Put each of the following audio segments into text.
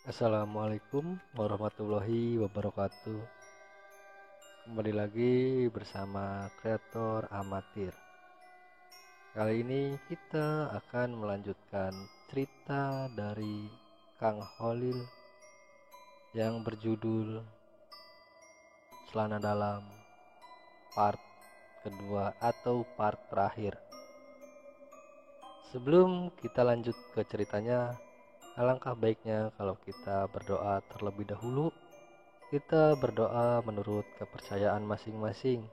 Assalamualaikum warahmatullahi wabarakatuh. Kembali lagi bersama kreator amatir. Kali ini kita akan melanjutkan cerita dari Kang Holil yang berjudul Celana Dalam part kedua atau part terakhir. Sebelum kita lanjut ke ceritanya, alangkah baiknya kalau kita berdoa terlebih dahulu. Kita berdoa menurut kepercayaan masing-masing,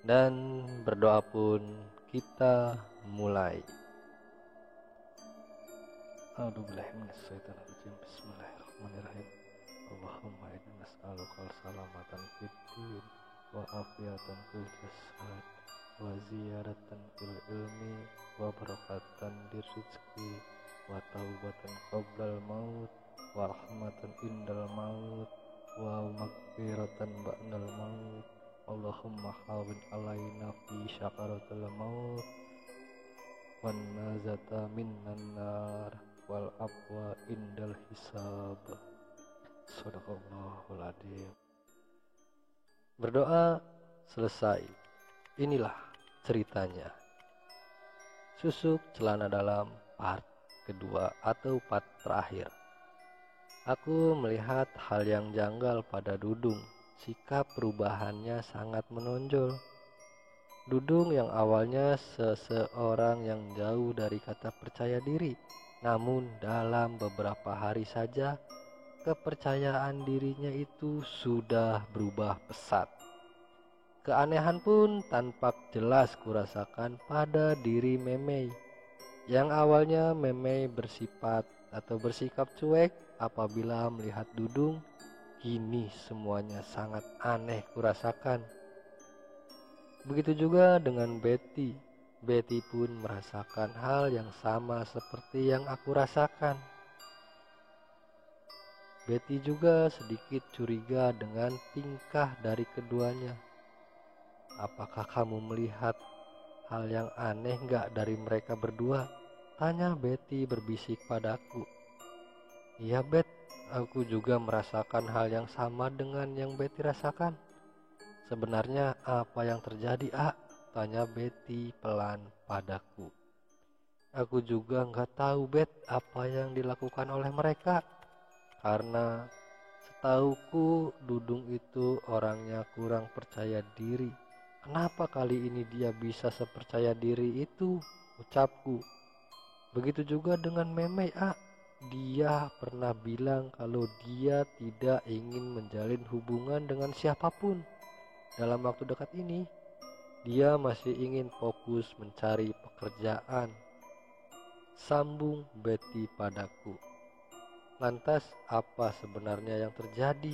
dan berdoa pun kita mulai. Bismillahirrahmanirrahim. Allahumma inna nas'alukal salamatan fid din wa afiatan fil jasad wa ziyaratan fil ilmi wa barakatan di rizki wa taubatan qoblal maut wa rahmatan indal maut wa maghfiratan ba'dal maut. Allahumma hawin alaina fi syakaratul maut wan nazata minnan nar wal afwa indal hisab. Shadaqallahul adzim. Berdoa selesai. Inilah ceritanya. Susuk celana dalam part kedua atau part terakhir. Aku melihat hal yang janggal pada Dudung. Sikap perubahannya sangat menonjol. Dudung yang awalnya seseorang yang jauh dari kata percaya diri, namun dalam beberapa hari saja kepercayaan dirinya itu sudah berubah pesat. Keanehan pun tampak jelas kurasakan pada diri Memei. Yang awalnya Memei bersikap cuek apabila melihat Dudung, kini semuanya sangat aneh kurasakan. Begitu juga dengan Betty. Betty pun merasakan hal yang sama seperti yang aku rasakan. Betty juga sedikit curiga dengan tingkah dari keduanya. Apakah kamu melihat hal yang aneh gak dari mereka berdua? Tanya Betty berbisik padaku. Iya Bet, aku juga merasakan hal yang sama dengan yang Betty rasakan. Sebenarnya apa yang terjadi Tanya Betty pelan padaku. Aku juga gak tahu Bet apa yang dilakukan oleh mereka. Karena setauku Dudung itu orangnya kurang percaya diri. Kenapa kali ini dia bisa sepercaya diri itu? Ucapku. Begitu juga dengan Memei Dia pernah bilang kalau dia tidak ingin menjalin hubungan dengan siapapun. Dalam waktu dekat ini, dia masih ingin fokus mencari pekerjaan. Sambung Betty padaku. Lantas apa sebenarnya yang terjadi?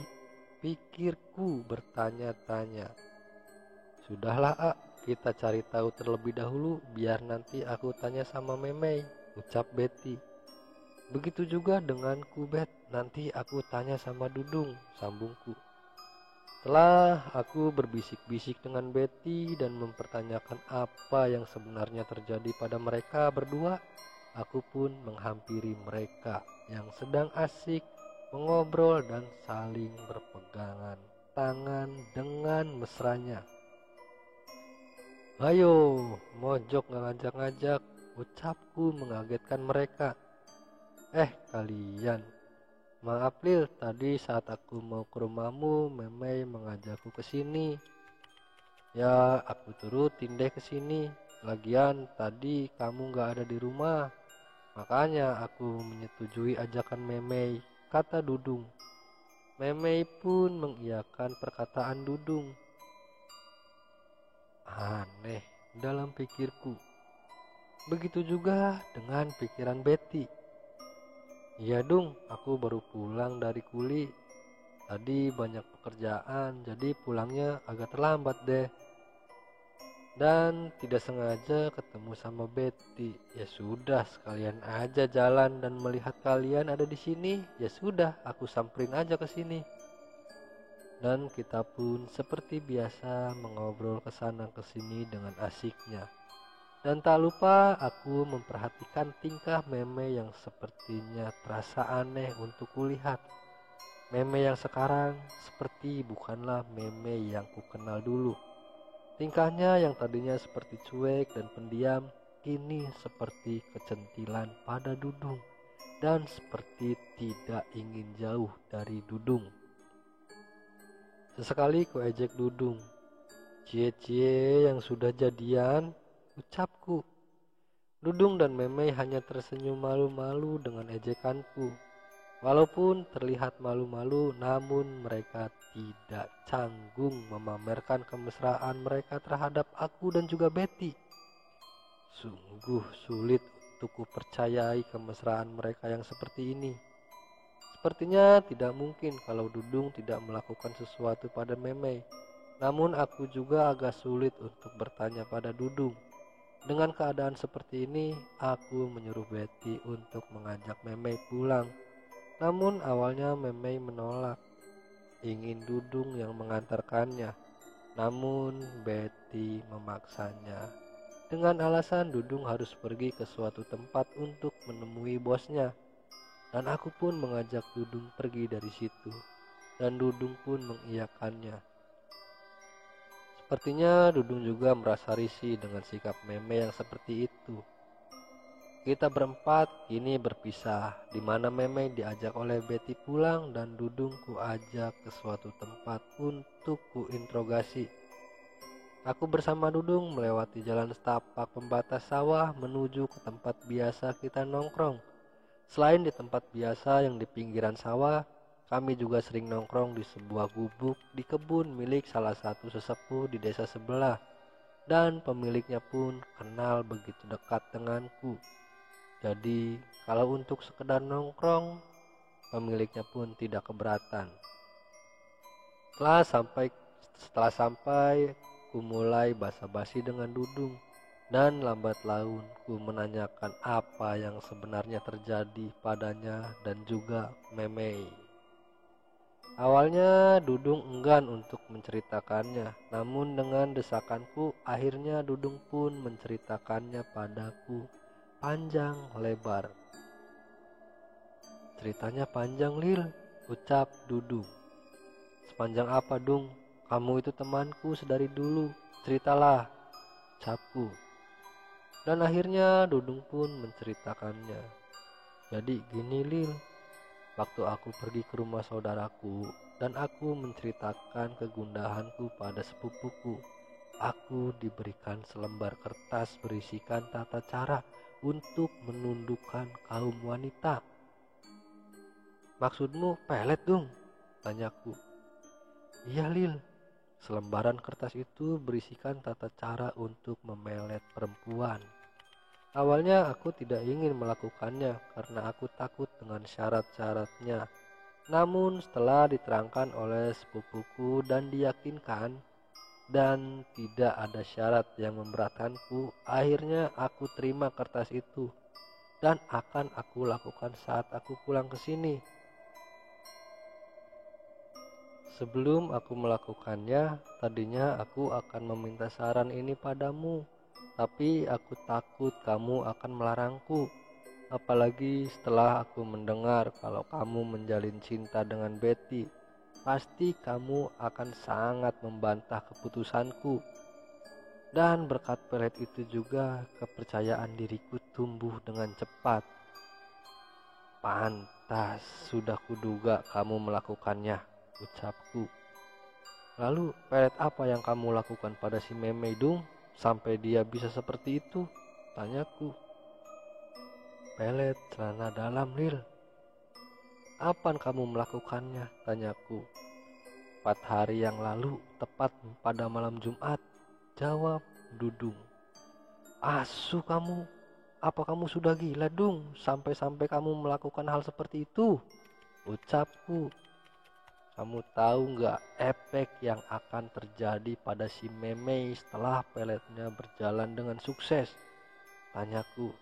Pikirku bertanya-tanya. Sudahlah kita cari tahu terlebih dahulu biar nanti aku tanya sama Memei, ucap Betty. Begitu juga denganku Bet, nanti aku tanya sama Dudung, sambungku. Setelah aku berbisik-bisik dengan Betty dan mempertanyakan apa yang sebenarnya terjadi pada mereka berdua, aku pun menghampiri mereka yang sedang asik mengobrol dan saling berpegangan tangan dengan mesranya. Ayo, mojok gak ngajak-ngajak, ucapku mengagetkan mereka. Kalian, maaf Lil, tadi saat aku mau ke rumahmu, Memei mengajakku ke sini. Ya, aku turutin deh ke sini. Lagian tadi kamu gak ada di rumah. Makanya aku menyetujui ajakan Memei, kata Dudung. Memei pun mengiyakan perkataan Dudung. Aneh dalam pikirku. Begitu juga dengan pikiran Betty. Iya Dung, aku baru pulang dari kuli. Tadi banyak pekerjaan, jadi pulangnya agak terlambat deh. Dan tidak sengaja ketemu sama Betty. Ya sudah, sekalian aja jalan dan melihat kalian ada di sini. Ya sudah, aku samperin aja ke sini. Dan kita pun seperti biasa mengobrol kesana kesini dengan asiknya. Dan tak lupa aku memperhatikan tingkah meme yang sepertinya terasa aneh untuk kulihat. Meme yang sekarang seperti bukanlah meme yang kukenal dulu. Tingkahnya yang tadinya seperti cuek dan pendiam, kini seperti kecentilan pada Dudung dan seperti tidak ingin jauh dari Dudung. Sesekali ku ejek Dudung. Cie-cie yang sudah jadian, ucapku. Dudung dan Meme hanya tersenyum malu-malu dengan ejekanku. Walaupun terlihat malu-malu, namun mereka tidak canggung memamerkan kemesraan mereka terhadap aku dan juga Betty. Sungguh sulit untuk kupercayai kemesraan mereka yang seperti ini. Sepertinya tidak mungkin kalau Dudung tidak melakukan sesuatu pada Meme. Namun aku juga agak sulit untuk bertanya pada Dudung. Dengan keadaan seperti ini, aku menyuruh Betty untuk mengajak Meme pulang. Namun awalnya Meme menolak, ingin Dudung yang mengantarkannya. Namun Betty memaksanya dengan alasan Dudung harus pergi ke suatu tempat untuk menemui bosnya. Dan aku pun mengajak Dudung pergi dari situ, dan Dudung pun mengiyakannya. Sepertinya Dudung juga merasa risih dengan sikap Meme yang seperti itu. Kita berempat kini berpisah, di mana Meme diajak oleh Betty pulang dan Dudung ku ajak ke suatu tempat untuk ku interogasi. Aku bersama Dudung melewati jalan setapak pembatas sawah menuju ke tempat biasa kita nongkrong. Selain di tempat biasa yang di pinggiran sawah, kami juga sering nongkrong di sebuah gubuk di kebun milik salah satu sesepuh di desa sebelah. Dan pemiliknya pun kenal begitu dekat denganku. Jadi kalau untuk sekedar nongkrong, pemiliknya pun tidak keberatan. Setelah sampai, ku mulai basa-basi dengan Dudung. Dan lambat laun ku menanyakan apa yang sebenarnya terjadi padanya dan juga Meme. Awalnya Dudung enggan untuk menceritakannya, namun dengan desakanku akhirnya Dudung pun menceritakannya padaku panjang lebar. Ceritanya panjang, Lil, ucap Dudung. Sepanjang apa, Dung? Kamu itu temanku sedari dulu. Ceritalah, ucapku. Dan akhirnya Dudung pun menceritakannya. Jadi gini, Lil, waktu aku pergi ke rumah saudaraku dan aku menceritakan kegundahanku pada sepupuku, aku diberikan selembar kertas berisikan tata cara untuk menundukkan kaum wanita. Maksudmu pelet, Dung? Tanyaku. Iya, Lil. Selembaran kertas itu berisikan tata cara untuk memelet perempuan. Awalnya aku tidak ingin melakukannya karena aku takut dengan syarat-syaratnya. Namun setelah diterangkan oleh sepupuku dan diyakinkan dan tidak ada syarat yang memberatkanku, akhirnya aku terima kertas itu dan akan aku lakukan saat aku pulang ke sini. Sebelum aku melakukannya, tadinya aku akan meminta saran ini padamu, tapi aku takut kamu akan melarangku. Apalagi setelah aku mendengar kalau kamu menjalin cinta dengan Betty, pasti kamu akan sangat membantah keputusanku. Dan berkat pelet itu juga kepercayaan diriku tumbuh dengan cepat. Pantas sudah kuduga kamu melakukannya, ucapku. Lalu pelet apa yang kamu lakukan pada si Meme, Dung, sampai dia bisa seperti itu? Tanyaku. Pelet celana dalam, Lil. Kapan kamu melakukannya? Tanyaku. 4 hari yang lalu, tepat pada malam Jumat, jawab Dudung. Asu kamu, apa kamu sudah gila, Dung, sampai-sampai kamu melakukan hal seperti itu? Ucapku. Kamu tahu nggak efek yang akan terjadi pada si Meme setelah peletnya berjalan dengan sukses? Tanyaku.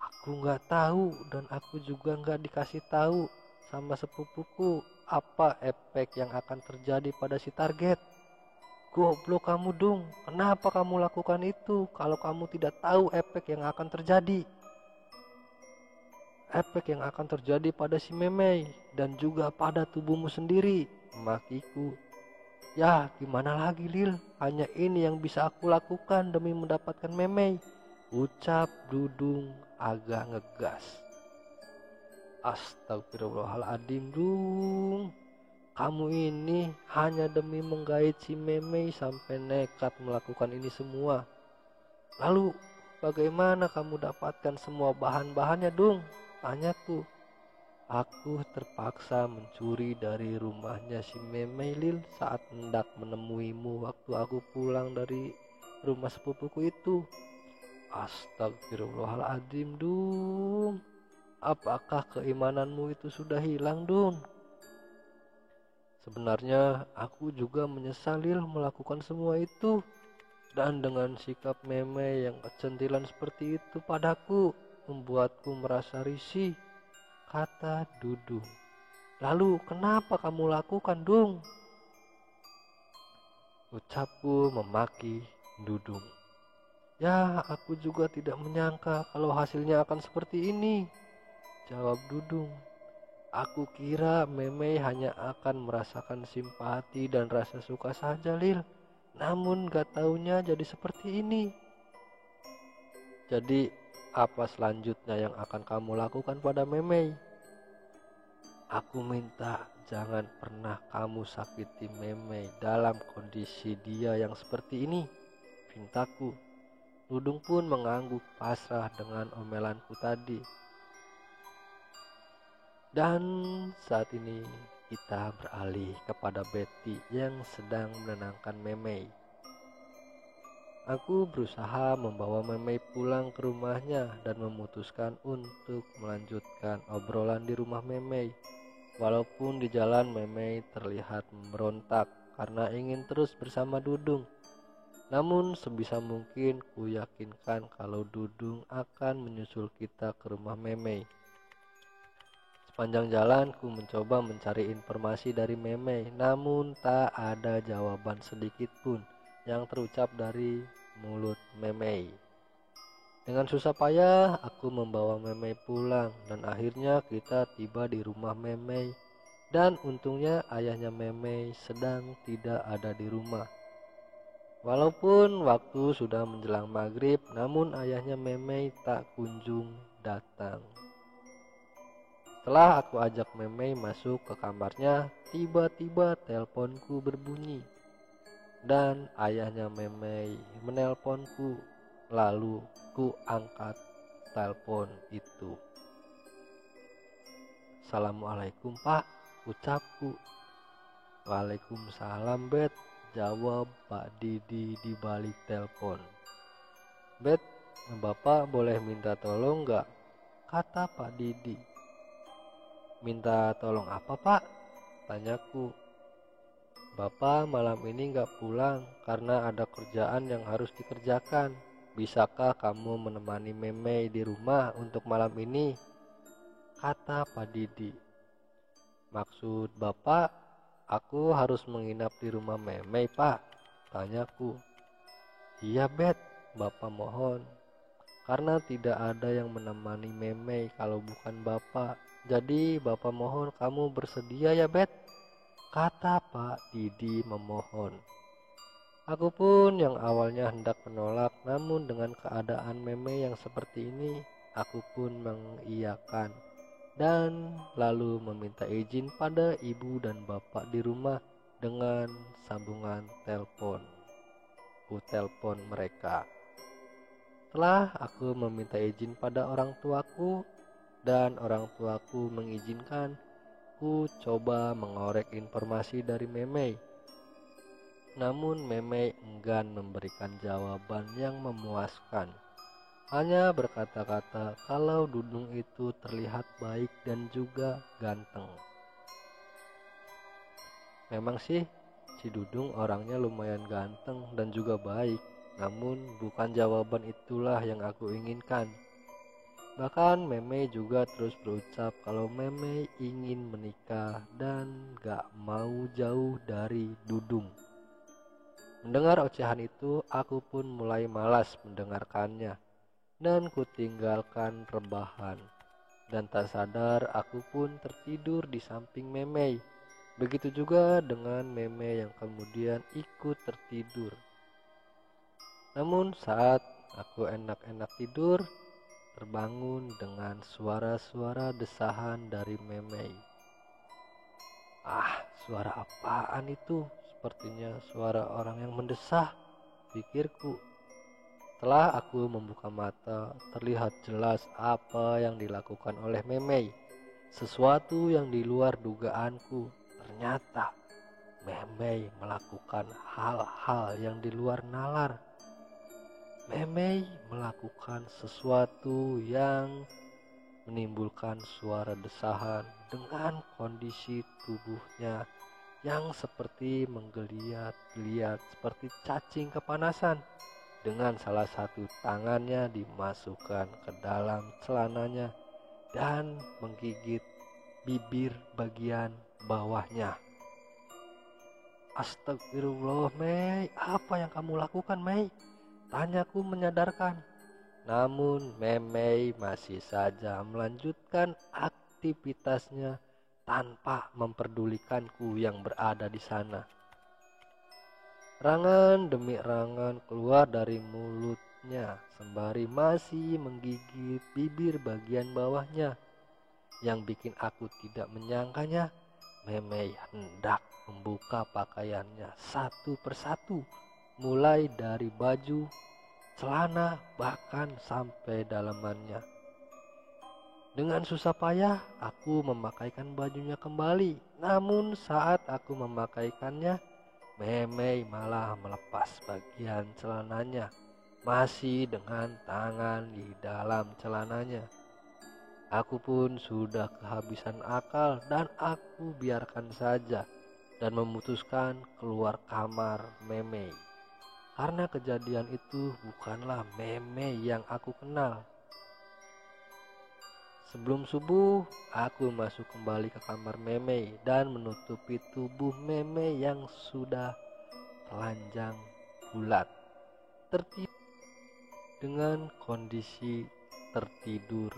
Aku nggak tahu dan aku juga nggak dikasih tahu sama sepupuku apa efek yang akan terjadi pada si target. Goblok kamu Dung, kenapa kamu lakukan itu kalau kamu tidak tahu efek yang akan terjadi? Efek yang akan terjadi pada si Memei dan juga pada tubuhmu sendiri, makiku. Ya gimana lagi Lil, hanya ini yang bisa aku lakukan demi mendapatkan Memei, ucap Dudung agak ngegas. Astagfirullahaladzim Dung, kamu ini hanya demi menggait si Memei sampai nekat melakukan ini semua. Lalu bagaimana kamu dapatkan semua bahan-bahannya Dung? Tanyaku. Aku terpaksa mencuri dari rumahnya si Memei Lil saat hendak menemuimu waktu aku pulang dari rumah sepupuku itu. Astagfirullahaladzim Dung, apakah keimananmu itu sudah hilang Dung? Sebenarnya aku juga menyesal Lil melakukan semua itu. Dan dengan sikap Memei yang kecentilan seperti itu padaku membuatku merasa risih, kata Dudung. Lalu kenapa kamu lakukan Dung? Ucapku memaki Dudung. Ya aku juga tidak menyangka kalau hasilnya akan seperti ini, jawab Dudung. Aku kira Memei hanya akan merasakan simpati dan rasa suka saja Lil. Namun gak taunya jadi seperti ini. Jadi apa selanjutnya yang akan kamu lakukan pada Memei? Aku minta jangan pernah kamu sakiti Memei dalam kondisi dia yang seperti ini, pintaku. Dudung pun mengangguk pasrah dengan omelanku tadi. Dan saat ini kita beralih kepada Betty yang sedang menenangkan Memei. Aku berusaha membawa Memei pulang ke rumahnya dan memutuskan untuk melanjutkan obrolan di rumah Memei. Walaupun di jalan Memei terlihat memberontak karena ingin terus bersama Dudung. Namun sebisa mungkin ku yakinkan kalau Dudung akan menyusul kita ke rumah Memei. Sepanjang jalan ku mencoba mencari informasi dari Memei, namun tak ada jawaban sedikit pun yang terucap dari mulut Memei. Dengan susah payah aku membawa Memei pulang dan akhirnya kita tiba di rumah Memei. Dan untungnya ayahnya Memei sedang tidak ada di rumah. Walaupun waktu sudah menjelang maghrib, namun ayahnya Memei tak kunjung datang. Setelah aku ajak Memei masuk ke kamarnya, tiba-tiba teleponku berbunyi. Dan ayahnya Memei menelponku, lalu ku angkat telepon itu. Assalamualaikum Pak, ucapku. Waalaikumsalam Bet, jawab Pak Didi di balik telepon. Bet, Bapak boleh minta tolong gak? Kata Pak Didi. Minta tolong apa Pak? Tanyaku. Bapak malam ini gak pulang karena ada kerjaan yang harus dikerjakan. Bisakah kamu menemani Memei di rumah untuk malam ini? Kata Pak Didi. Maksud Bapak, aku harus menginap di rumah Memei Pak? Tanyaku. Iya Bet, Bapak mohon. Karena tidak ada yang menemani Memei kalau bukan Bapak. Jadi Bapak mohon kamu bersedia ya Bet? Kata Pak Didi memohon. Aku pun yang awalnya hendak menolak, namun dengan keadaan Memei yang seperti ini, aku pun mengiyakan. Dan lalu meminta izin pada ibu dan bapak di rumah dengan sambungan telepon. Ku telepon mereka. Setelah aku meminta izin pada orang tuaku dan orang tuaku mengizinkan, ku coba mengorek informasi dari Memei. Namun Memei enggan memberikan jawaban yang memuaskan. Hanya berkata-kata kalau Dudung itu terlihat baik dan juga ganteng. Memang sih si Dudung orangnya lumayan ganteng dan juga baik, namun bukan jawaban itulah yang aku inginkan. Bahkan Memei juga terus berucap kalau Memei ingin menikah dan gak mau jauh dari Dudung. Mendengar ocehan itu, aku pun mulai malas mendengarkannya dan kutinggalkan rebahan. Dan tak sadar aku pun tertidur di samping Memei. Begitu juga dengan Memei yang kemudian ikut tertidur. Namun saat aku enak-enak tidur, terbangun dengan suara-suara desahan dari Memei. Ah, suara apaan itu? Sepertinya suara orang yang mendesah, pikirku. Setelah aku membuka mata, terlihat jelas apa yang dilakukan oleh Memei. Sesuatu yang di luar dugaanku. Ternyata Memei melakukan hal-hal yang di luar nalar. Memei melakukan sesuatu yang menimbulkan suara desahan dengan kondisi tubuhnya yang seperti menggeliat-geliat seperti cacing kepanasan. Dengan salah satu tangannya dimasukkan ke dalam celananya dan menggigit bibir bagian bawahnya. Astagfirullah, Mei, apa yang kamu lakukan, Mei? Tanyaku menyadarkan. Namun Memei masih saja melanjutkan aktivitasnya tanpa memperdulikanku yang berada di sana. Rangan demi rangan keluar dari mulutnya sembari masih menggigit bibir bagian bawahnya. Yang bikin aku tidak menyangkanya, Memei hendak membuka pakaiannya satu persatu, mulai dari baju, celana, bahkan sampai dalamannya. Dengan susah payah aku memakaikan bajunya kembali. Namun saat aku memakaikannya, Memei malah melepas bagian celananya, masih dengan tangan di dalam celananya. Aku pun sudah kehabisan akal dan aku biarkan saja dan memutuskan keluar kamar Memei. Karena kejadian itu bukanlah Memei yang aku kenal. Sebelum subuh, aku masuk kembali ke kamar Memei dan menutupi tubuh Memei yang sudah telanjang bulat, tertidur dengan kondisi tertidur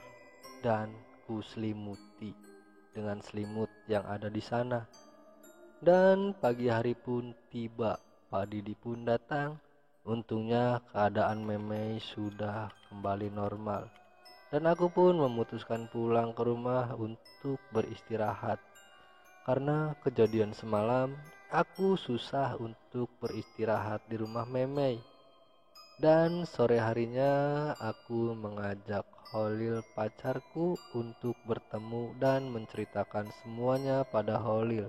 dan kuselimuti dengan selimut yang ada di sana. Dan pagi hari pun tiba, Padidi pun datang. Untungnya keadaan Memei sudah kembali normal. Dan aku pun memutuskan pulang ke rumah untuk beristirahat. Karena kejadian semalam, aku susah untuk beristirahat di rumah Memei. Dan sore harinya aku mengajak Holil pacarku untuk bertemu dan menceritakan semuanya pada Holil.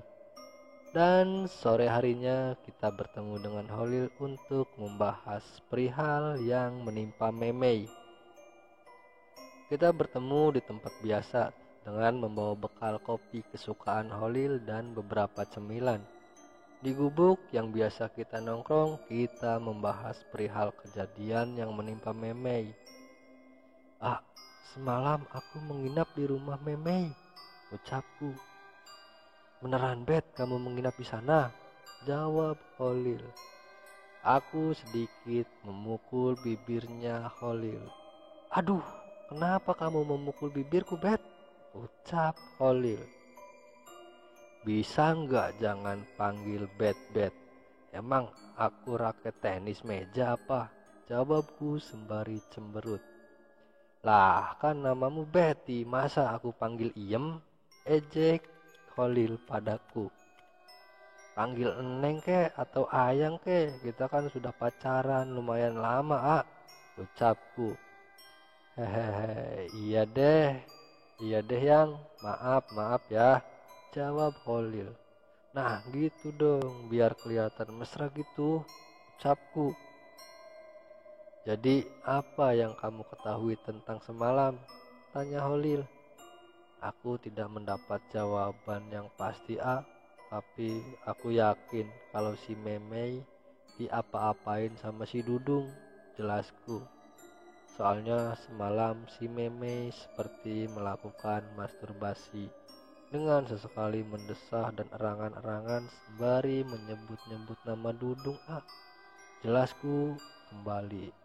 Dan sore harinya kita bertemu dengan Holil untuk membahas perihal yang menimpa Memei. Kita bertemu di tempat biasa dengan membawa bekal kopi kesukaan Holil dan beberapa cemilan. Di gubuk yang biasa kita nongkrong, kita membahas perihal kejadian yang menimpa Memei. Ah, semalam aku menginap di rumah Memei, ucapku. Beneran, Bet, kamu menginap di sana? Jawab Holil. Aku sedikit memukul bibirnya Holil. Aduh, kenapa kamu memukul bibirku, Bet? Ucap Holil. Bisa nggak jangan panggil Bet-Bet? Emang aku raket tenis meja apa? Jawabku sembari cemberut. Lah, kan namamu Betty, masa aku panggil Iem? Ejek Holil padaku. Panggil Eneng ke atau Ayang ke, kita kan sudah pacaran lumayan lama, ucapku. Hehehe, iya deh Yang, maaf ya, jawab Holil. Nah gitu dong, biar kelihatan mesra gitu, ucapku. Jadi apa yang kamu ketahui tentang semalam? Tanya Holil. Aku tidak mendapat jawaban yang pasti, tapi aku yakin kalau si Memei diapa-apain sama si Dudung, jelasku. Soalnya semalam si Memei seperti melakukan masturbasi dengan sesekali mendesah dan erangan-erangan sembari menyebut-nyebut nama Dudung. Jelasku kembali.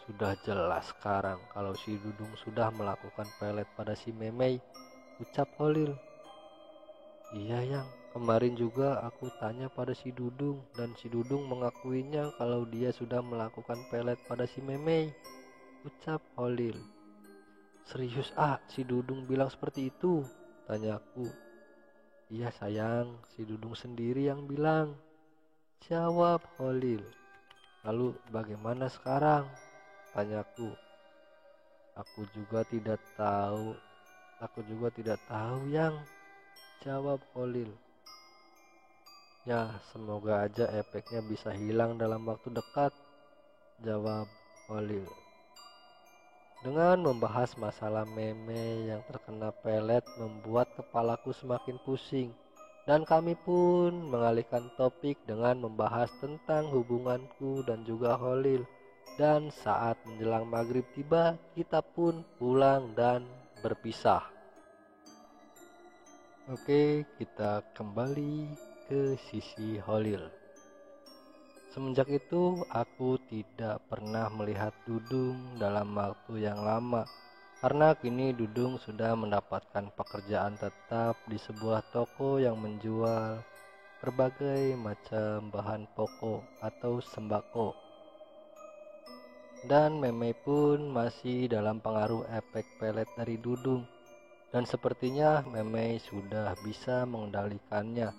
Sudah jelas sekarang kalau si Dudung sudah melakukan pelet pada si Memei, ucap Holil. Iya yang, kemarin juga aku tanya pada si Dudung dan si Dudung mengakuinya kalau dia sudah melakukan pelet pada si Memei, ucap Holil. Serius si Dudung bilang seperti itu? Tanyaku. Iya sayang, si Dudung sendiri yang bilang, jawab Holil. Lalu bagaimana sekarang? Tanyaku. Aku juga tidak tahu yang, jawab Holil. Ya semoga aja efeknya bisa hilang dalam waktu dekat, jawab Holil. Dengan membahas masalah Meme yang terkena pelet membuat kepalaku semakin pusing, dan kami pun mengalihkan topik dengan membahas tentang hubunganku dan juga Holil. Dan saat menjelang maghrib tiba, kita pun pulang dan berpisah. Oke, kita kembali ke sisi Holil. Semenjak itu aku tidak pernah melihat Dudung dalam waktu yang lama, karena kini Dudung sudah mendapatkan pekerjaan tetap di sebuah toko yang menjual berbagai macam bahan pokok atau sembako. Dan Meme pun masih dalam pengaruh efek pelet dari Dudung, dan sepertinya Meme sudah bisa mengendalikannya,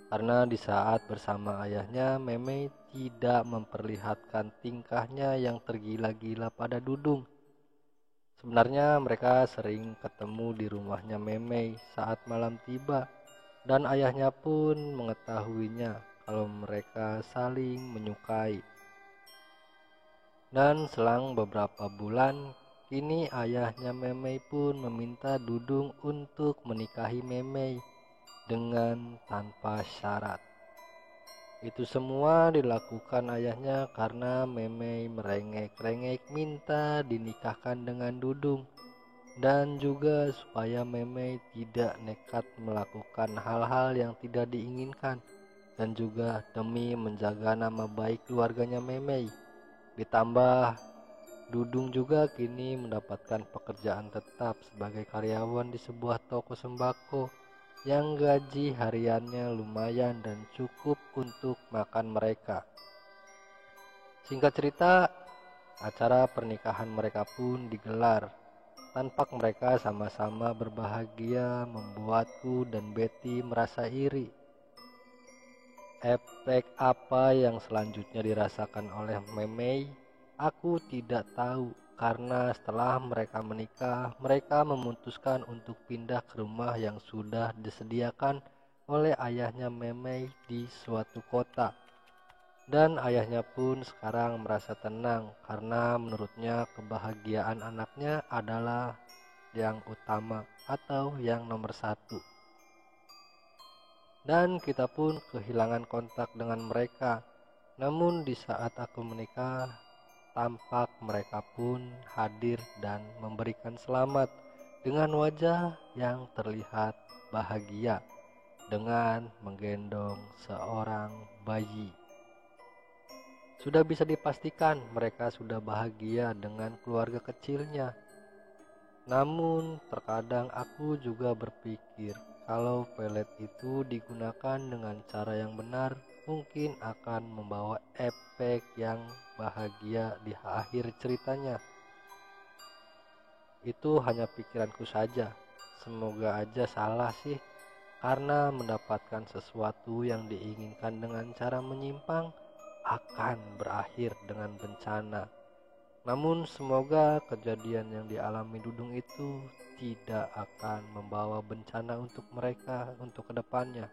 karena di saat bersama ayahnya Meme tidak memperlihatkan tingkahnya yang tergila-gila pada Dudung. Sebenarnya mereka sering ketemu di rumahnya Meme saat malam tiba, dan ayahnya pun mengetahuinya kalau mereka saling menyukai. Dan selang beberapa bulan, kini ayahnya Memei pun meminta Dudung untuk menikahi Memei dengan tanpa syarat. Itu semua dilakukan ayahnya karena Memei merengek-rengek minta dinikahkan dengan Dudung, dan juga supaya Memei tidak nekat melakukan hal-hal yang tidak diinginkan, dan juga demi menjaga nama baik keluarganya Memei. Ditambah Dudung juga kini mendapatkan pekerjaan tetap sebagai karyawan di sebuah toko sembako yang gaji hariannya lumayan dan cukup untuk makan mereka. Singkat cerita, acara pernikahan mereka pun digelar. Tampak mereka sama-sama berbahagia, membuatku dan Betty merasa iri. Efek apa yang selanjutnya dirasakan oleh Memei, aku tidak tahu, karena setelah mereka menikah, mereka memutuskan untuk pindah ke rumah yang sudah disediakan oleh ayahnya Memei di suatu kota. Dan ayahnya pun sekarang merasa tenang karena menurutnya kebahagiaan anaknya adalah yang utama atau yang nomor satu. Dan kita pun kehilangan kontak dengan mereka. Namun di saat aku menikah, tampak mereka pun hadir dan memberikan selamat dengan wajah yang terlihat bahagia dengan menggendong seorang bayi. Sudah bisa dipastikan mereka sudah bahagia dengan keluarga kecilnya. Namun terkadang aku juga berpikir, kalau pelet itu digunakan dengan cara yang benar, mungkin akan membawa efek yang bahagia di akhir ceritanya. Itu hanya pikiranku saja. Semoga aja salah sih, karena mendapatkan sesuatu yang diinginkan dengan cara menyimpang akan berakhir dengan bencana. Namun semoga kejadian yang dialami Dudung itu tidak akan membawa bencana untuk mereka untuk kedepannya.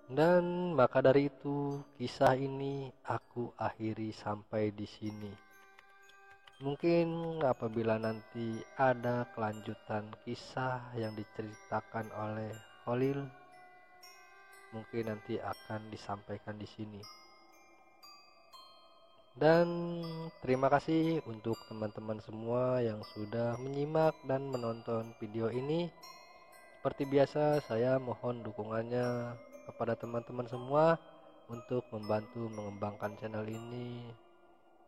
Dan maka dari itu, kisah ini aku akhiri sampai di sini. Mungkin apabila nanti ada kelanjutan kisah yang diceritakan oleh Holil, mungkin nanti akan disampaikan di sini. Dan terima kasih untuk teman-teman semua yang sudah menyimak dan menonton video ini. Seperti biasa, saya mohon dukungannya kepada teman-teman semua untuk membantu mengembangkan channel ini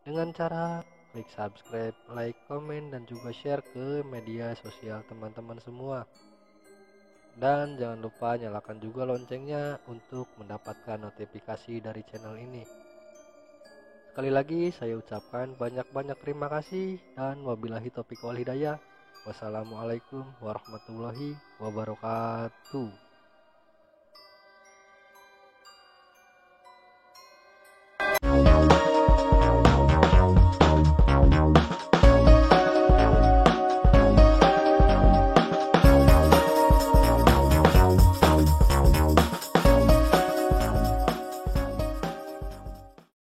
dengan cara klik subscribe, like, komen, dan juga share ke media sosial teman-teman semua. Dan jangan lupa nyalakan juga loncengnya untuk mendapatkan notifikasi dari channel ini. Sekali lagi saya ucapkan banyak-banyak terima kasih dan wabillahi taufiq wal hidayah. Wassalamualaikum warahmatullahi wabarakatuh.